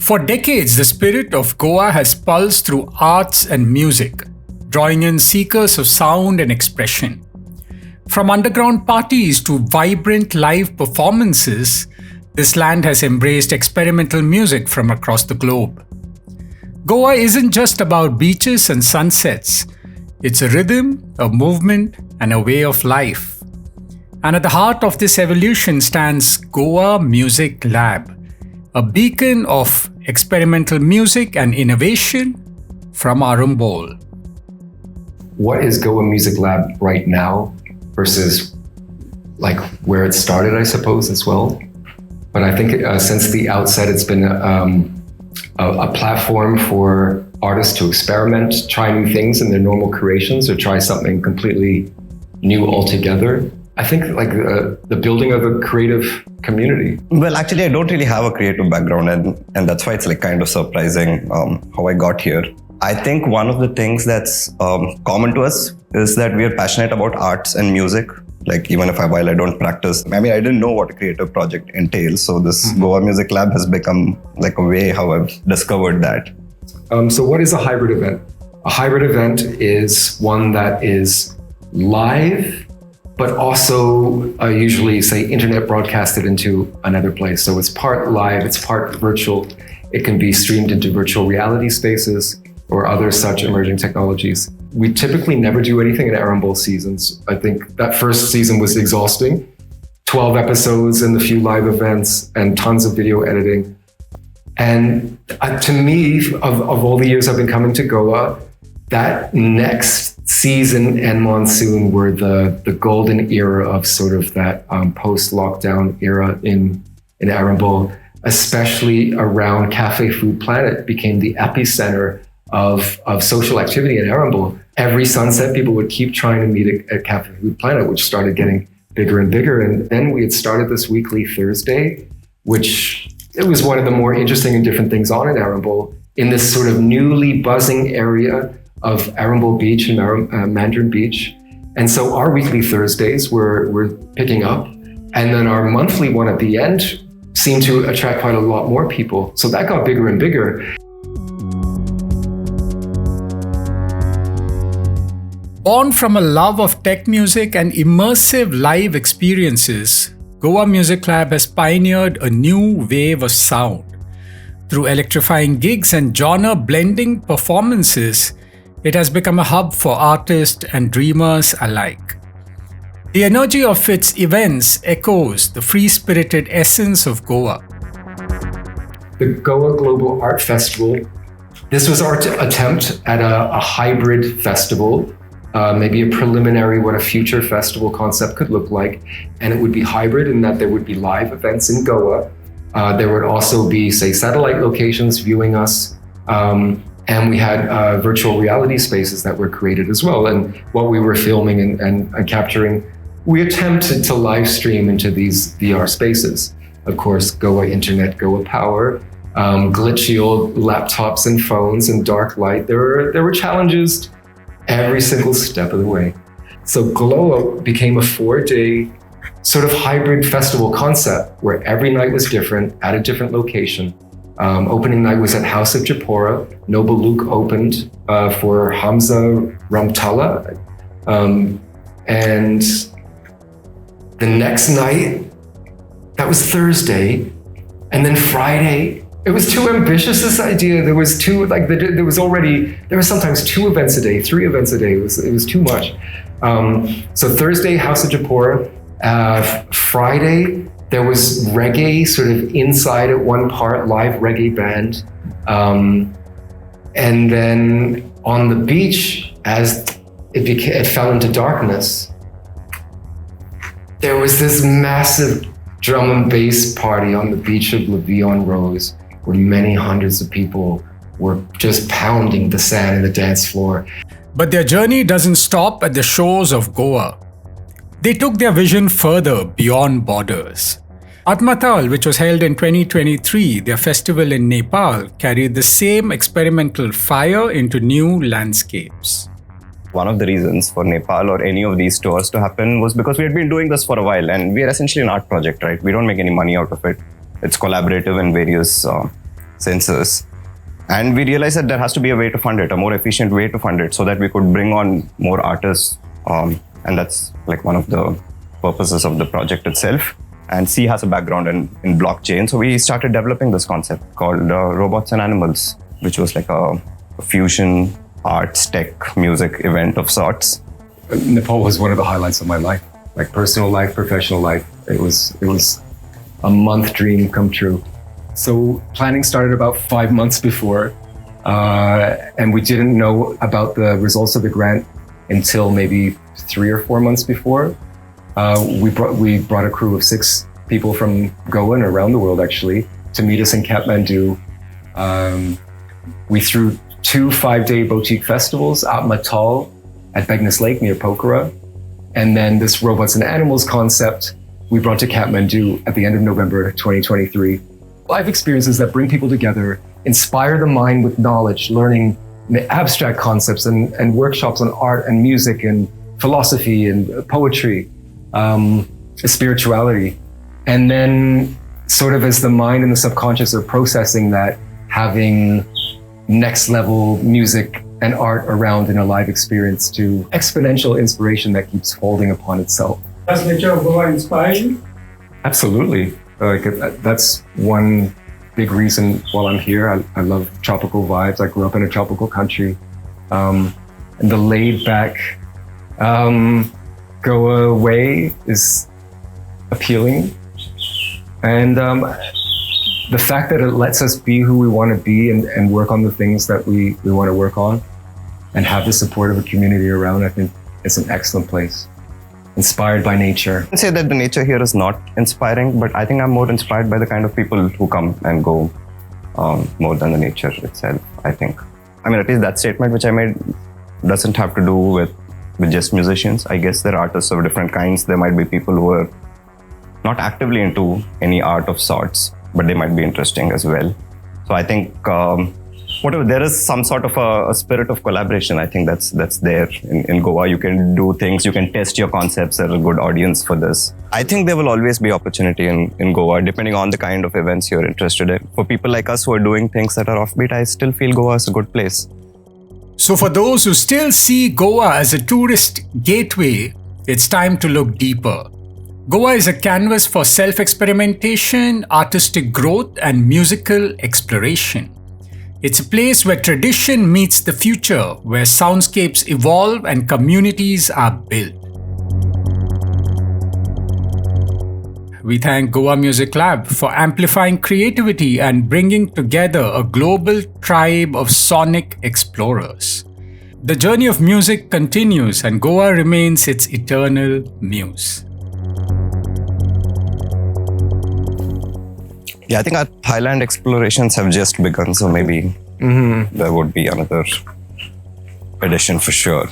For decades, the spirit of Goa has pulsed through arts and music, drawing in seekers of sound and expression. From underground parties to vibrant live performances, this land has embraced experimental music from across the globe. Goa isn't just about beaches and sunsets. It's a rhythm, a movement, and a way of life. And at the heart of this evolution stands Goa Music Lab, a beacon of experimental music and innovation from Arambol. What is Goa Music Lab right now versus like where it started, I suppose, as well. But I think since the outset, it's been a platform for artists to experiment, try new things in their normal creations, or try something completely new altogether. I think like the building of a creative community. Well, actually, I don't really have a creative background, and that's why it's like kind of surprising how I got here. I think one of the things that's common to us is that we are passionate about arts and music. Like even while I don't practice, I didn't know what a creative project entails. So this Goa Music Lab has become like a way how I've discovered that. So what is a hybrid event? A hybrid event is one that is live, but also usually say internet broadcasted into another place. So it's part live, it's part virtual. It can be streamed into virtual reality spaces or other such emerging technologies. We typically never do anything in Arambol seasons. I think that first season was exhausting. 12 episodes and a few live events and tons of video editing. And to me, of all the years I've been coming to Goa, that next season and monsoon were the golden era of sort of that post-lockdown era in Arambol, especially around Cafe Food Planet became the epicenter of social activity in Arambol. Every sunset, people would keep trying to meet at Cafe Food Planet, which started getting bigger and bigger. And then we had started this weekly Thursday, which it was one of the more interesting and different things on in Arambol, in this sort of newly buzzing area of Arambol Beach and Mandarin Beach. And so our weekly Thursdays were picking up. And then our monthly one at the end seemed to attract quite a lot more people. So that got bigger and bigger. Born from a love of tech music and immersive live experiences, Goa Music Lab has pioneered a new wave of sound. Through electrifying gigs and genre-blending performances, it has become a hub for artists and dreamers alike. The energy of its events echoes the free-spirited essence of Goa. The Goa Global Art Festival, this was our attempt at a hybrid festival. Maybe a preliminary what a future festival concept could look like. And it would be hybrid in that there would be live events in Goa. There would also be, say, satellite locations viewing us. And we had virtual reality spaces that were created as well. And what we were filming and capturing, we attempted to live stream into these VR spaces. Of course, Goa Internet, Goa Power, glitchy old laptops and phones and dark light. There were challenges every single step of the way. So Goa became a 4-day sort of hybrid festival concept where every night was different at a different location. Opening night was at House of Japora. Noble Luke opened for Hamza Ramtala. And the next night, that was Thursday. And then Friday, it was too ambitious, this idea. There was sometimes 2 events a day, 3 events a day. It was too much. So Thursday, House of Japora. Friday, there was reggae sort of inside at one part, live reggae band. And then on the beach, as it fell into darkness, there was this massive drum and bass party on the beach of Levion Rose, where many hundreds of people were just pounding the sand in the dance floor. But their journey doesn't stop at the shores of Goa. They took their vision further beyond borders. Atmatal, which was held in 2023, their festival in Nepal, carried the same experimental fire into new landscapes. One of the reasons for Nepal or any of these tours to happen was because we had been doing this for a while, and we are essentially an art project, right? We don't make any money out of it. It's collaborative in various sensors. And we realized that there has to be a way to fund it, a more efficient way to fund it, so that we could bring on more artists. And that's like one of the purposes of the project itself. And Sea has a background in blockchain. So we started developing this concept called Robots and Animals, which was like a fusion arts, tech, music event of sorts. Nepal was one of the highlights of my life, like personal life, professional life. It was a month dream come true. So planning started about 5 months before, and we didn't know about the results of the grant until maybe 3 or 4 months before. We brought a crew of 6 people from Goa and around the world actually to meet us in Kathmandu. We threw 2 5-day boutique festivals at Matal at Begness Lake near Pokhara, and then this Robots and Animals concept we brought to Kathmandu at the end of November 2023. Live experiences that bring people together, inspire the mind with knowledge, learning abstract concepts and workshops on art and music and philosophy and poetry, spirituality. And then sort of as the mind and the subconscious are processing that, having next level music and art around in a live experience to exponential inspiration that keeps folding upon itself. Does nature of Goa inspire you? Absolutely. Like that's one big reason while I'm here. I love tropical vibes. I grew up in a tropical country. And the laid back Goa way is appealing. And the fact that it lets us be who we want to be and work on the things that we want to work on and have the support of a community around, I think it's an excellent place. Inspired by nature. I say that the nature here is not inspiring, but I think I'm more inspired by the kind of people who come and go more than the nature itself, I think. I mean, at least that statement which I made doesn't have to do with just musicians. I guess there are artists of different kinds. There might be people who are not actively into any art of sorts, but they might be interesting as well. So I think whatever, there is some sort of a spirit of collaboration. I think that's there in Goa. You can do things, you can test your concepts. There's a good audience for this. I think there will always be opportunity in Goa, depending on the kind of events you're interested in. For people like us who are doing things that are offbeat, I still feel Goa is a good place. So for those who still see Goa as a tourist gateway, it's time to look deeper. Goa is a canvas for self-experimentation, artistic growth, and musical exploration. It's a place where tradition meets the future, where soundscapes evolve and communities are built. We thank Goa Music Lab for amplifying creativity and bringing together a global tribe of sonic explorers. The journey of music continues and Goa remains its eternal muse. Yeah, I think our Thailand explorations have just begun, so maybe there would be another edition for sure.